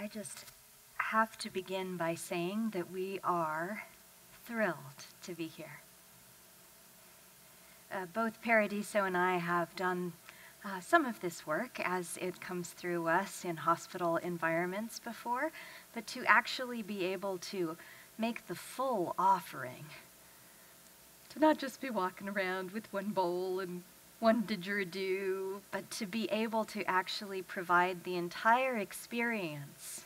I just have to begin by saying that we are thrilled to be here. Both Paradiso and I have done some of this work as it comes through us in hospital environments before, but to actually be able to make the full offering, to not just be walking around with one bowl and one didgeridoo, but to be able to actually provide the entire experience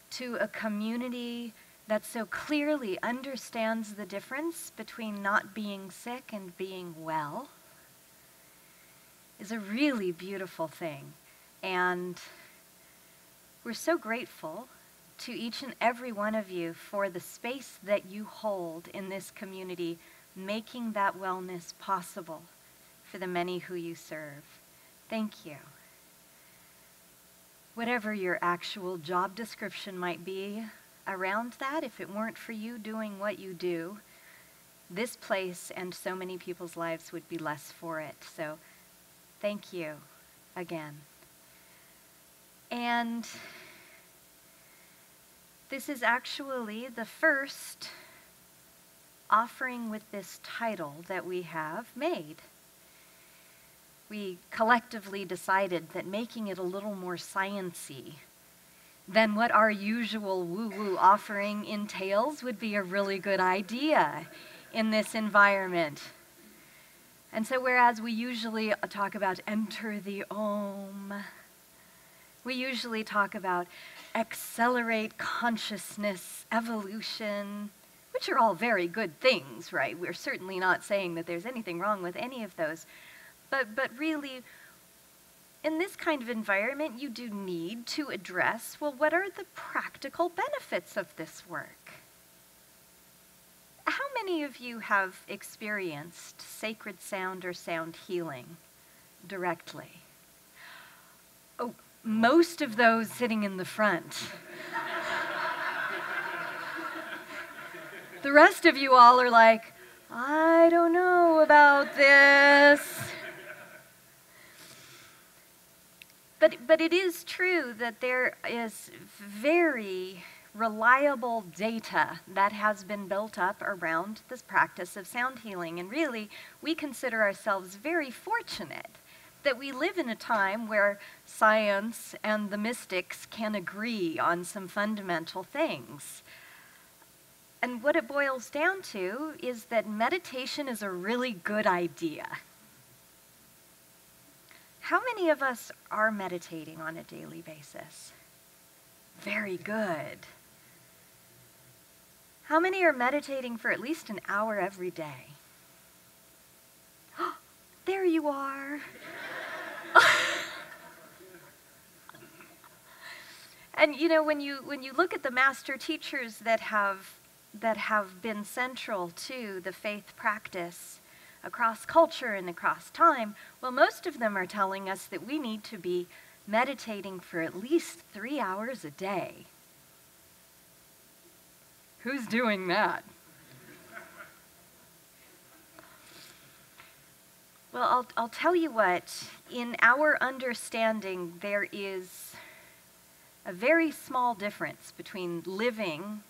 to a community that so clearly understands the difference between not being sick and being well is a really beautiful thing. And we're so grateful to each and every one of you for the space that you hold in this community, making that wellness possible for the many who you serve. Thank you. Whatever your actual job description might be around that, if it weren't for you doing what you do, this place and so many people's lives would be less for it. So thank you again. And this is actually the first offering with this title that we have made. We collectively decided that making it a little more science-y than what our usual woo-woo offering entails would be a really good idea in this environment. And so whereas we usually talk about enter the Om, we usually talk about accelerate consciousness, evolution, which are all very good things, right? We're certainly not saying that there's anything wrong with any of those. But really, in this kind of environment, you do need to address, well, what are the practical benefits of this work? How many of you have experienced sacred sound or sound healing directly? Oh, most of those sitting in the front. The rest of you all are like, I don't know about this. But it is true that there is very reliable data that has been built up around this practice of sound healing. And really, we consider ourselves very fortunate that we live in a time where science and the mystics can agree on some fundamental things. And what it boils down to is that meditation is a really good idea. How many of us are meditating on a daily basis? Very good. How many are meditating for at least an hour every day? There you are. And you know, when you look at the master teachers that have been central to the faith practice across culture and across time, well, most of them are telling us that we need to be meditating for at least 3 hours a day. Who's doing that? Well, I'll tell you what, in our understanding, there is a very small difference between living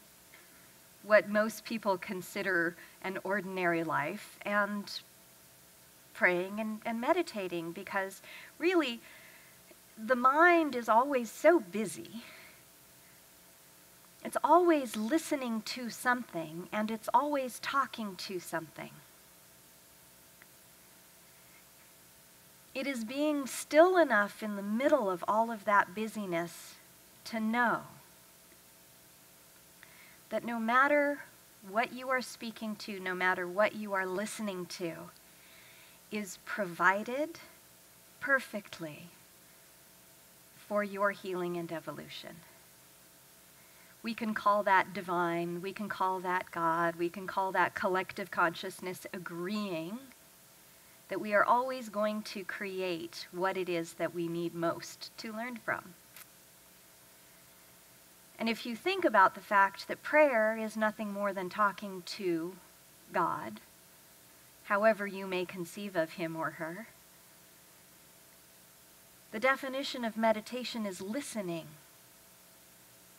what most people consider an ordinary life and praying and meditating, because really the mind is always so busy. It's always listening to something, and it's always talking to something. It is being still enough in the middle of all of that busyness to know that no matter what you are speaking to, no matter what you are listening to, is provided perfectly for your healing and evolution. We can call that divine, we can call that God, we can call that collective consciousness agreeing that we are always going to create what it is that we need most to learn from. And if you think about the fact that prayer is nothing more than talking to God, however you may conceive of him or her, the definition of meditation is listening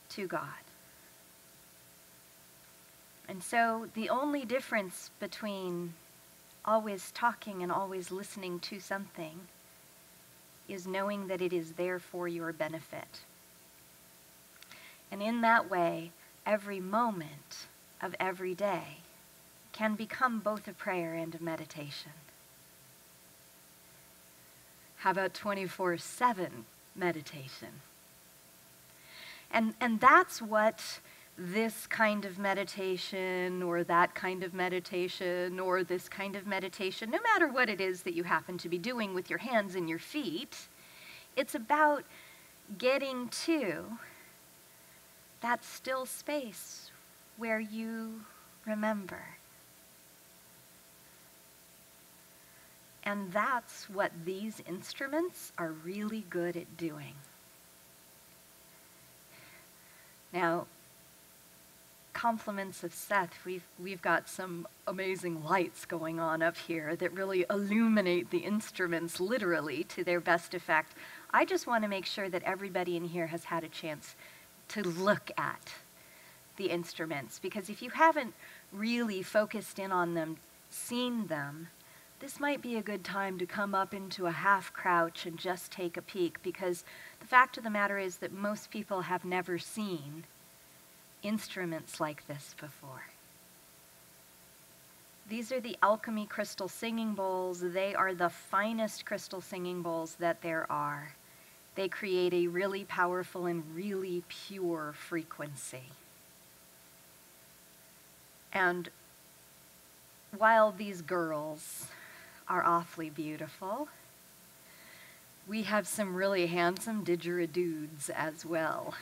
to God. And so the only difference between always talking and always listening to something is knowing that it is there for your benefit. And in that way, every moment of every day can become both a prayer and a meditation. How about 24/7 meditation? And that's what this kind of meditation or that kind of meditation or this kind of meditation, no matter what it is that you happen to be doing with your hands and your feet, it's about getting to that still space where you remember. And that's what these instruments are really good at doing. Now, compliments of Seth, we've got some amazing lights going on up here that really illuminate the instruments literally to their best effect. I just want to make sure that everybody in here has had a chance to look at the instruments, because if you haven't really focused in on them, seen them, this might be a good time to come up into a half crouch and just take a peek, because the fact of the matter is that most people have never seen instruments like this before. These are the Alchemy crystal singing bowls. They are the finest crystal singing bowls that there are. They create a really powerful and really pure frequency. And while these girls are awfully beautiful, we have some really handsome didgeridoos as well.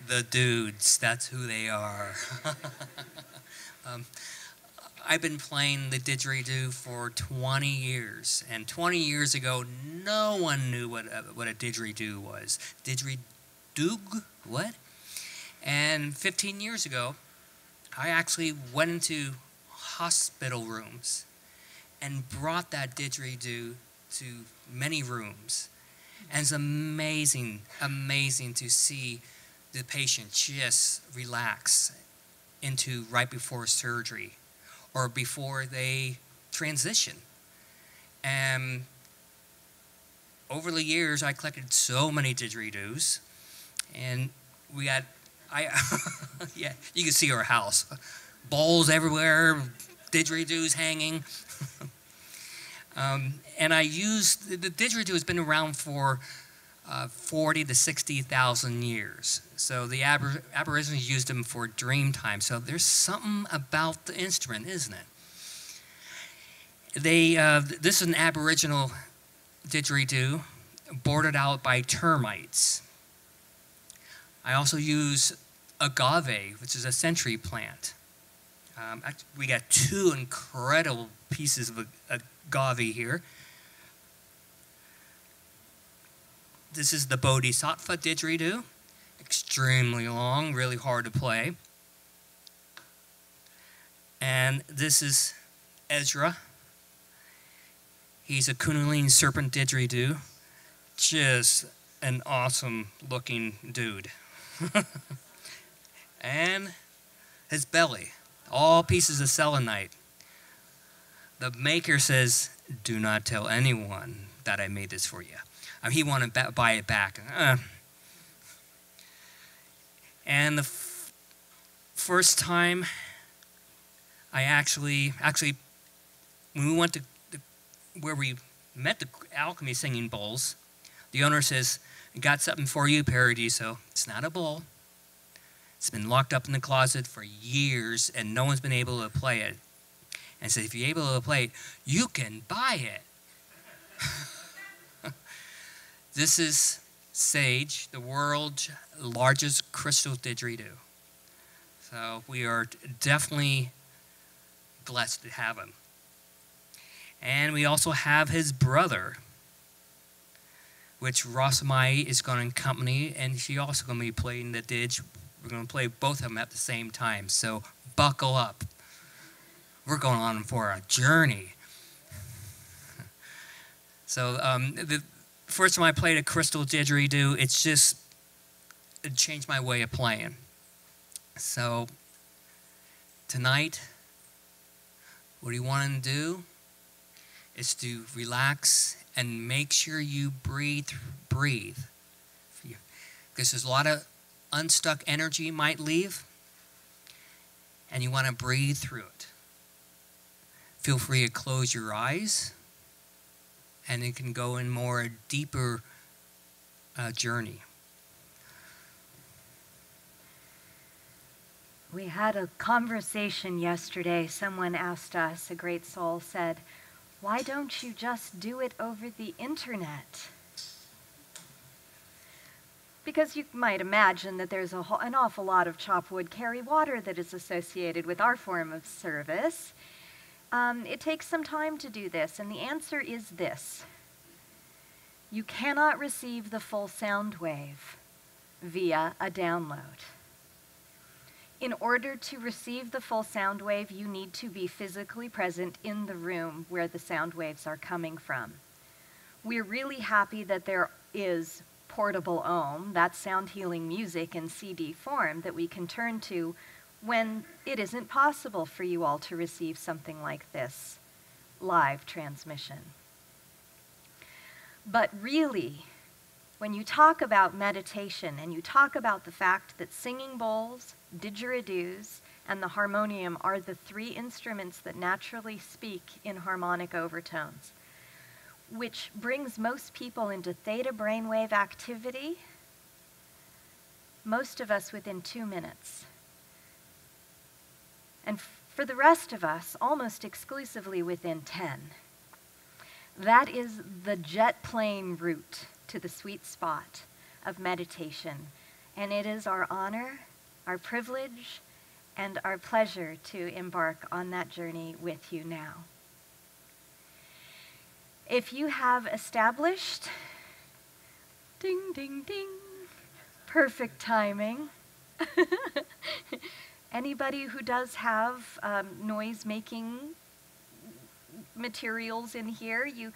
The dudes, that's who they are. I've been playing the didgeridoo for 20 years, and 20 years ago, no one knew what a didgeridoo was. Didgeridoo? What? And 15 years ago, I actually went into hospital rooms and brought that didgeridoo to many rooms. And it's amazing, amazing to see the patient just relax into right before surgery or before they transition. And over the years, I collected so many didgeridoos, and we got, yeah, you can see our house. Bowls everywhere, didgeridoos hanging. And I used, the didgeridoo has been around for 40 to 60,000 years. So the Aborigines used them for dream time. So there's something about the instrument, isn't it? This is an Aboriginal didgeridoo boarded out by termites. I also use agave, which is a century plant. We got two incredible pieces of agave here. This is the Bodhisattva didgeridoo. Extremely long, really hard to play. And this is Ezra. He's a Kundalini serpent didgeridoo. Just an awesome looking dude. And his belly, all pieces of selenite. The maker says, do not tell anyone that I made this for you. He wanted to buy it back. And the first time I actually, when we went to where we met the alchemy singing bowls, the owner says, I got something for you, Paradiso. It's not a bowl. It's been locked up in the closet for years, and no one's been able to play it. And said, if you're able to play it, you can buy it. This is Sage, the world's largest crystal didgeridoo. So we are definitely blessed to have him. And we also have his brother, which Rasamayi is going to accompany, and she's also going to be playing the didge. We're going to play both of them at the same time, so buckle up. We're going on for a journey. So the first time I played a crystal didgeridoo, it's just it changed my way of playing. So tonight, what you want to do is to relax and make sure you breathe. Because there's a lot of unstuck energy might leave, and you want to breathe through it. Feel free to close your eyes, and it can go in more deeper journey. We had a conversation yesterday. Someone asked us, a great soul said, "Why don't you just do it over the internet?" Because you might imagine that there's an awful lot of chop wood, carry water that is associated with our form of service. It takes some time to do this, and the answer is this. You cannot receive the full sound wave via a download. In order to receive the full sound wave, you need to be physically present in the room where the sound waves are coming from. We're really happy that there is portable Ohm, that's sound healing music in CD form, that we can turn to when it isn't possible for you all to receive something like this live transmission. But really, when you talk about meditation and you talk about the fact that singing bowls, didgeridoos, and the harmonium are the three instruments that naturally speak in harmonic overtones, which brings most people into theta brainwave activity, most of us within 2 minutes. And for the rest of us, almost exclusively within 10. That is the jet plane route to the sweet spot of meditation. And it is our honor, our privilege, and our pleasure to embark on that journey with you now. If you have established, ding, ding, ding, perfect timing. Anybody who does have noise-making materials in here, you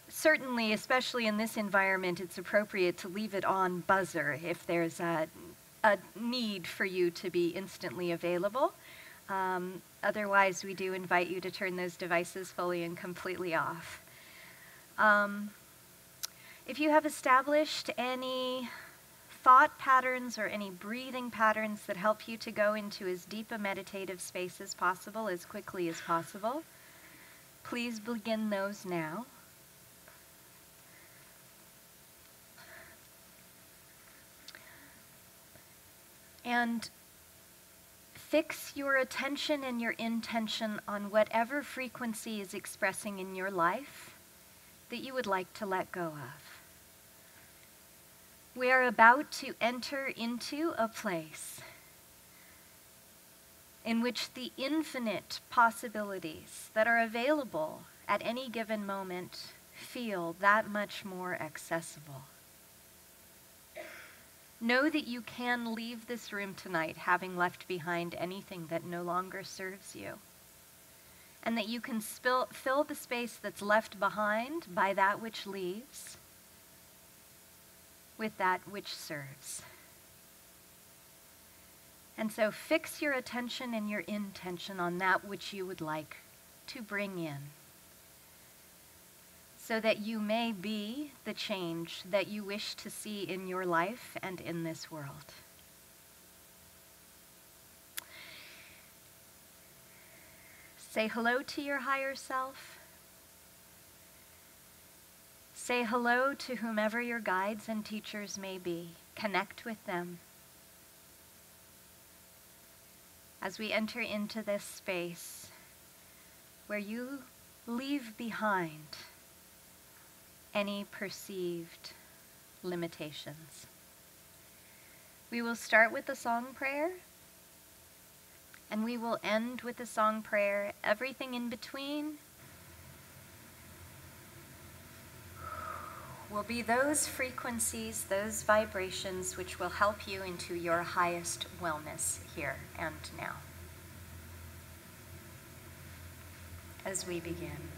certainly, especially in this environment, it's appropriate to leave it on buzzer if there's a need for you to be instantly available. Otherwise, we do invite you to turn those devices fully and completely off. If you have established any thought patterns or any breathing patterns that help you to go into as deep a meditative space as possible, as quickly as possible, please begin those now. And fix your attention and your intention on whatever frequency is expressing in your life that you would like to let go of. We are about to enter into a place in which the infinite possibilities that are available at any given moment feel that much more accessible. Know that you can leave this room tonight having left behind anything that no longer serves you, and that you can fill the space that's left behind by that which leaves with that which serves. And so fix your attention and your intention on that which you would like to bring in, so that you may be the change that you wish to see in your life and in this world. Say hello to your higher self. Say hello to whomever your guides and teachers may be. Connect with them. As we enter into this space where you leave behind any perceived limitations. We will start with the song prayer, and we will end with the song prayer. Everything in between will be those frequencies, those vibrations which will help you into your highest wellness here and now. As we begin.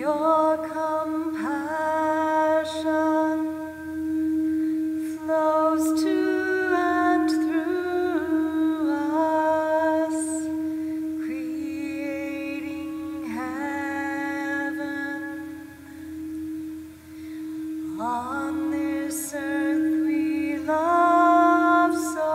Your compassion flows to and through us, creating heaven. On this earth we love so.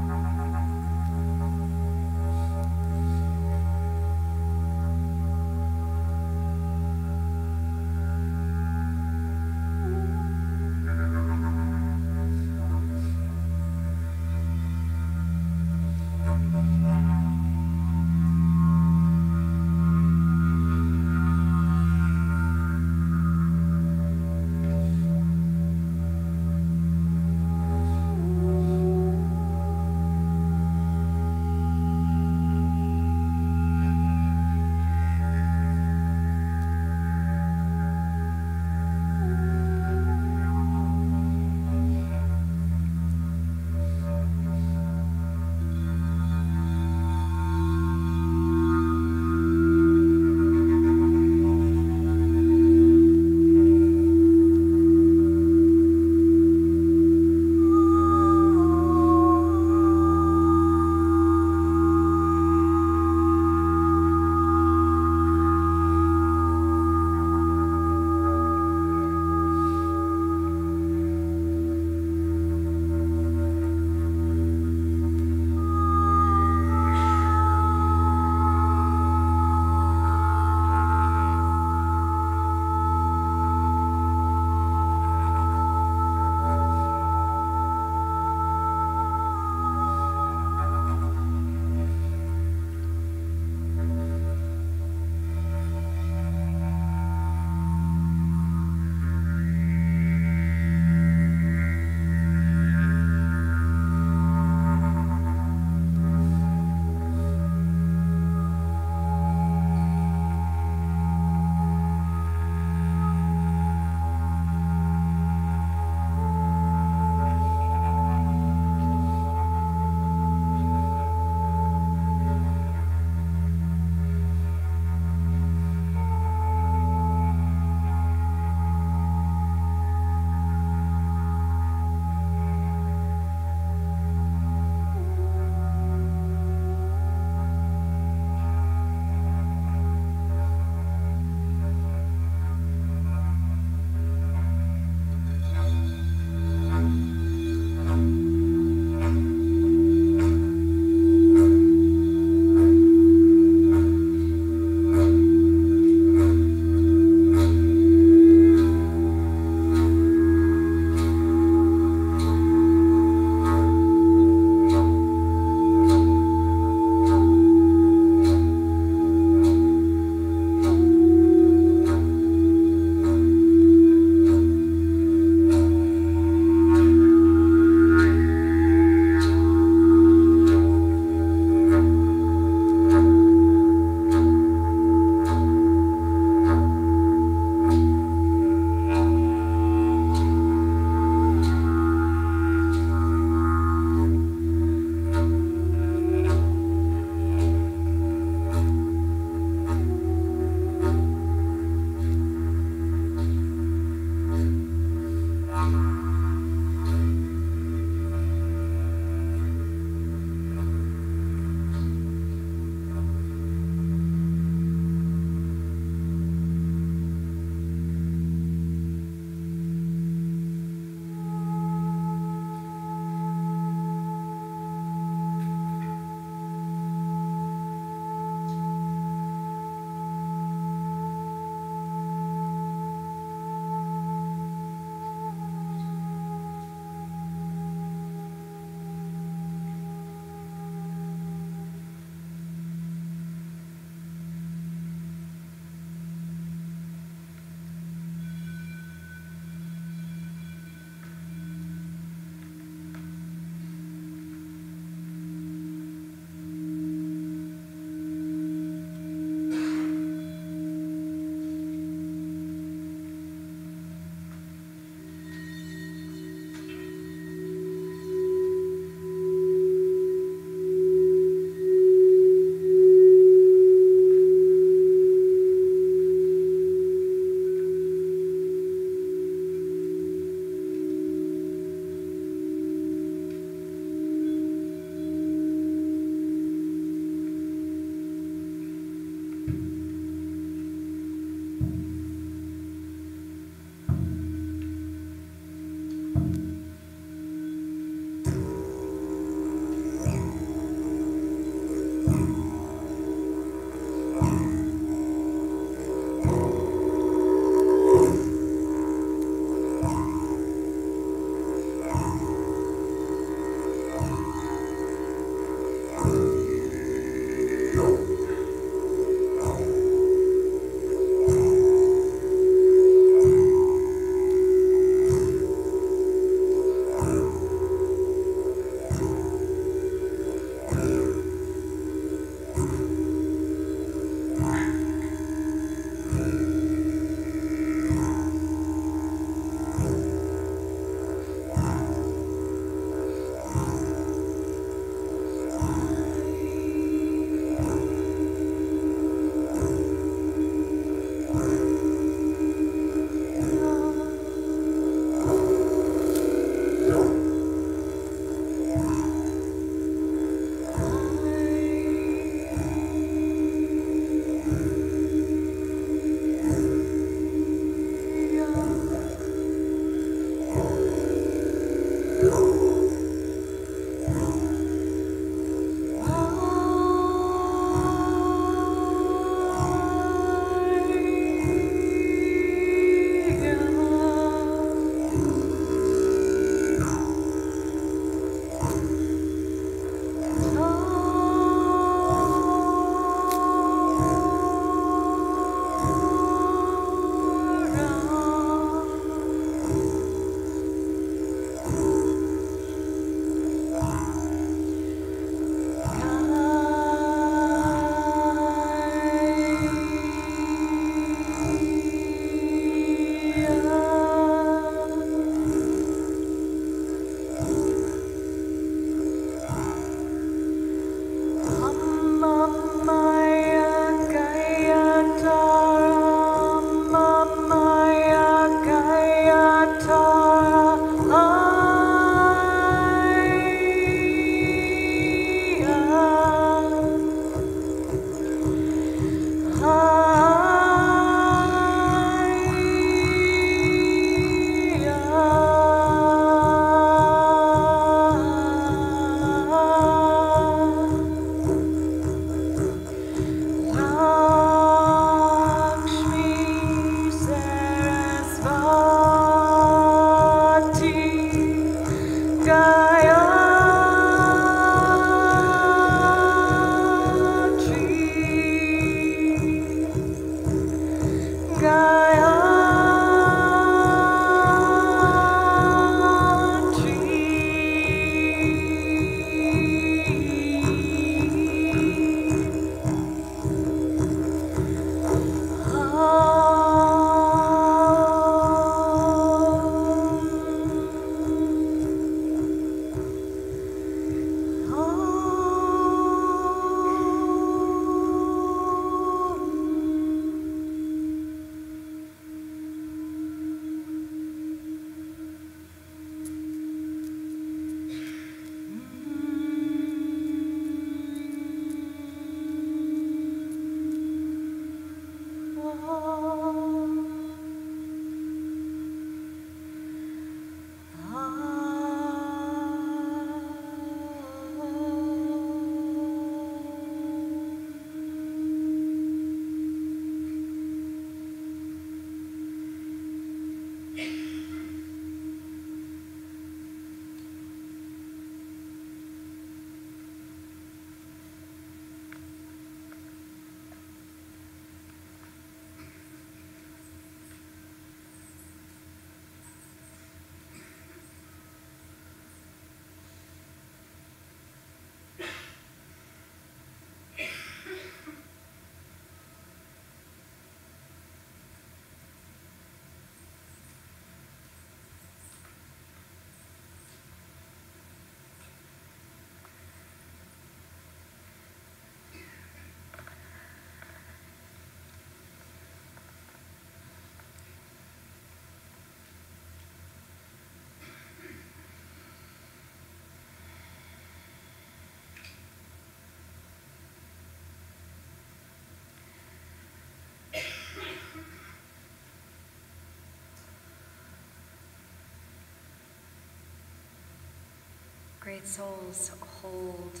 Great souls, hold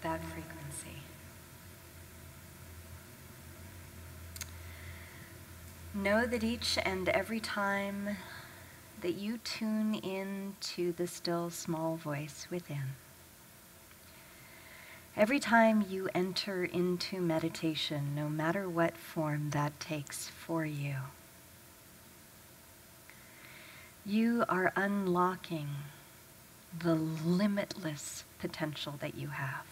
that frequency. Know that each and every time that you tune in to the still small voice within, every time you enter into meditation, no matter what form that takes for you, you are unlocking the limitless potential that you have.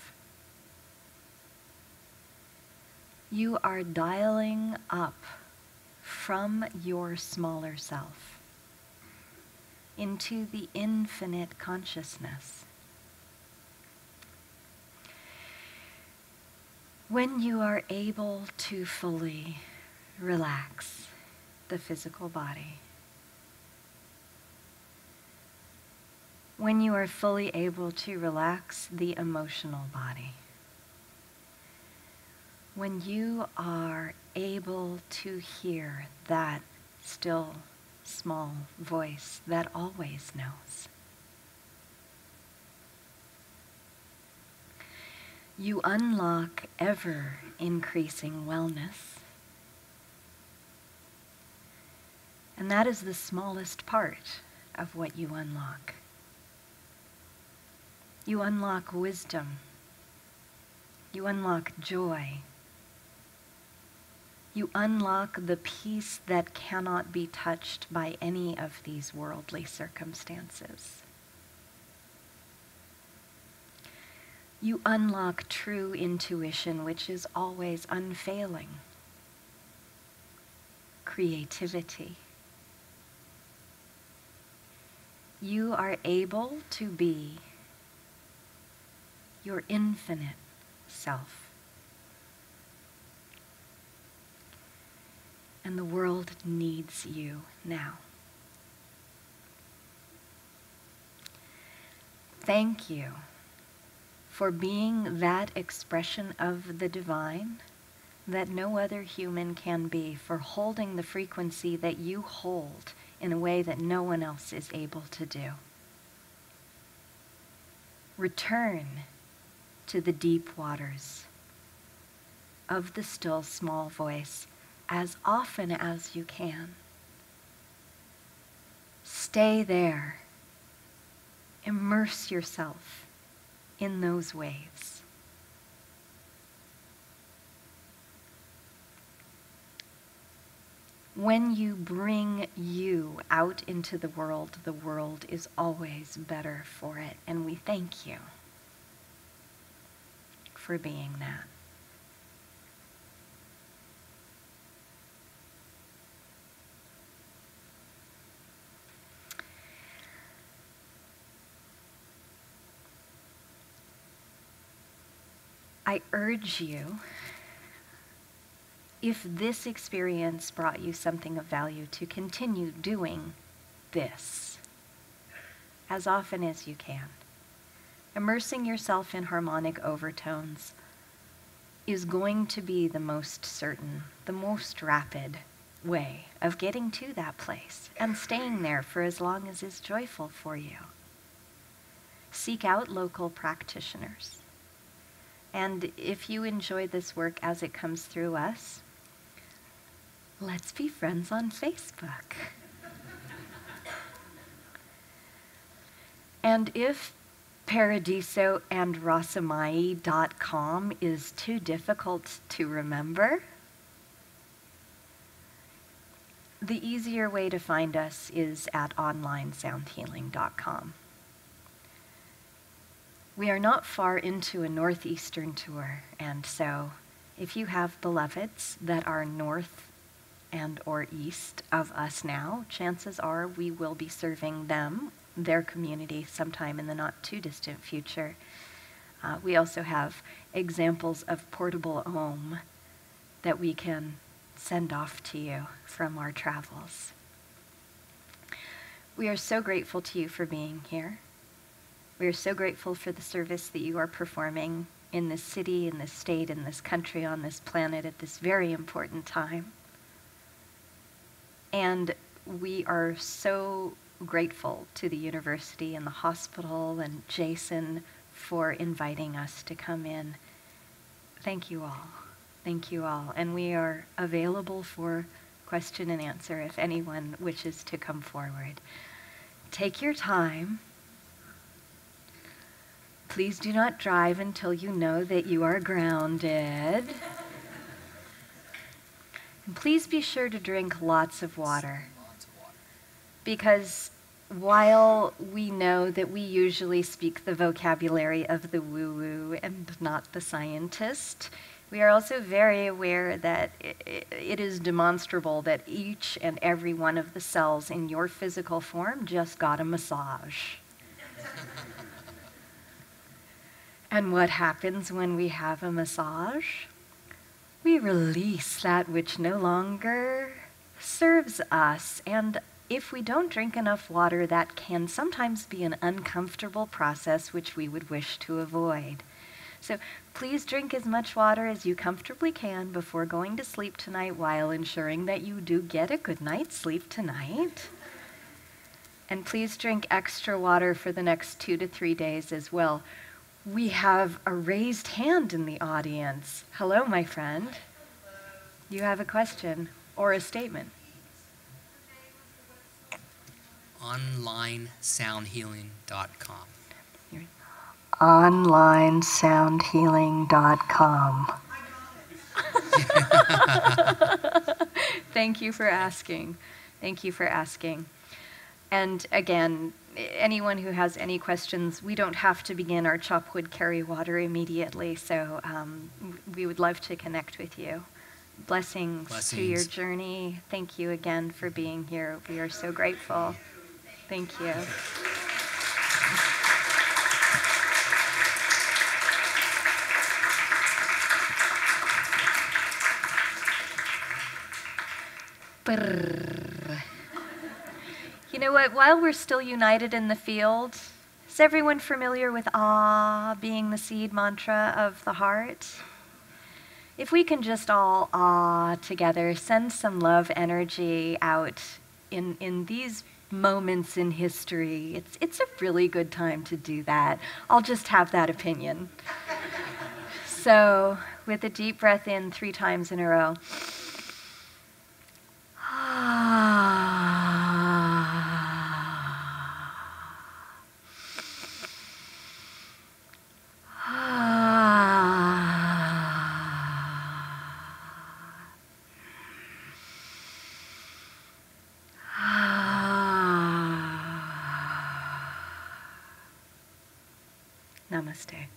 You are dialing up from your smaller self into the infinite consciousness. When you are able to fully relax the physical body, when you are fully able to relax the emotional body, when you are able to hear that still small voice that always knows, you unlock ever increasing wellness. And that is the smallest part of what you unlock. You unlock wisdom. You unlock joy. You unlock the peace that cannot be touched by any of these worldly circumstances. You unlock true intuition, which is always unfailing. Creativity. You are able to be your infinite self. And the world needs you now. Thank you for being that expression of the divine that no other human can be, for holding the frequency that you hold in a way that no one else is able to do. Return to the deep waters of the still small voice as often as you can. Stay there. Immerse yourself in those waves. When you bring you out into the world is always better for it, and we thank you for being that. I urge you, if this experience brought you something of value, to continue doing this as often as you can. Immersing yourself in harmonic overtones is going to be the most certain, the most rapid way of getting to that place and staying there for as long as is joyful for you. Seek out local practitioners. And if you enjoy this work as it comes through us, let's be friends on Facebook. And if Paradiso and Rasamayi.com is too difficult to remember, the easier way to find us is at onlinesoundhealing.com. We are not far into a northeastern tour, and so if you have beloveds that are north and or east of us now, chances are we will be serving them, their community, sometime in the not too distant future. We also have examples of portable home that we can send off to you from our travels. We are so grateful to you for being here. We are so grateful for the service that you are performing in this city, in this state, in this country, on this planet at this very important time. And we are so grateful to the university and the hospital and Jason for inviting us to come in. Thank you all. Thank you all. And we are available for question and answer if anyone wishes to come forward. Take your time. Please do not drive until you know that you are grounded. And please be sure to drink lots of water. Because while we know that we usually speak the vocabulary of the woo-woo and not the scientist, we are also very aware that it is demonstrable that each and every one of the cells in your physical form just got a massage. And what happens when we have a massage? We release that which no longer serves us. And if we don't drink enough water, that can sometimes be an uncomfortable process which we would wish to avoid. So please drink as much water as you comfortably can before going to sleep tonight, while ensuring that you do get a good night's sleep tonight. And please drink extra water for the next 2 to 3 days as well. We have a raised hand in the audience. Hello, my friend. You have a question or a statement? OnlineSoundHealing.com. OnlineSoundHealing.com. Thank you for asking. Thank you for asking. And again, anyone who has any questions, we don't have to begin our chop wood carry water immediately, so we would love to connect with you. Blessings to your journey. Thank you again for being here. We are so grateful. Thank you. Brrr. You know what? While we're still united in the field, is everyone familiar with Ah being the seed mantra of the heart? If we can just all Ah together, send some love energy out in these moments in history, it's a really good time to do that. I'll just have that opinion. So, with a deep breath in 3 times in a row. Namaste.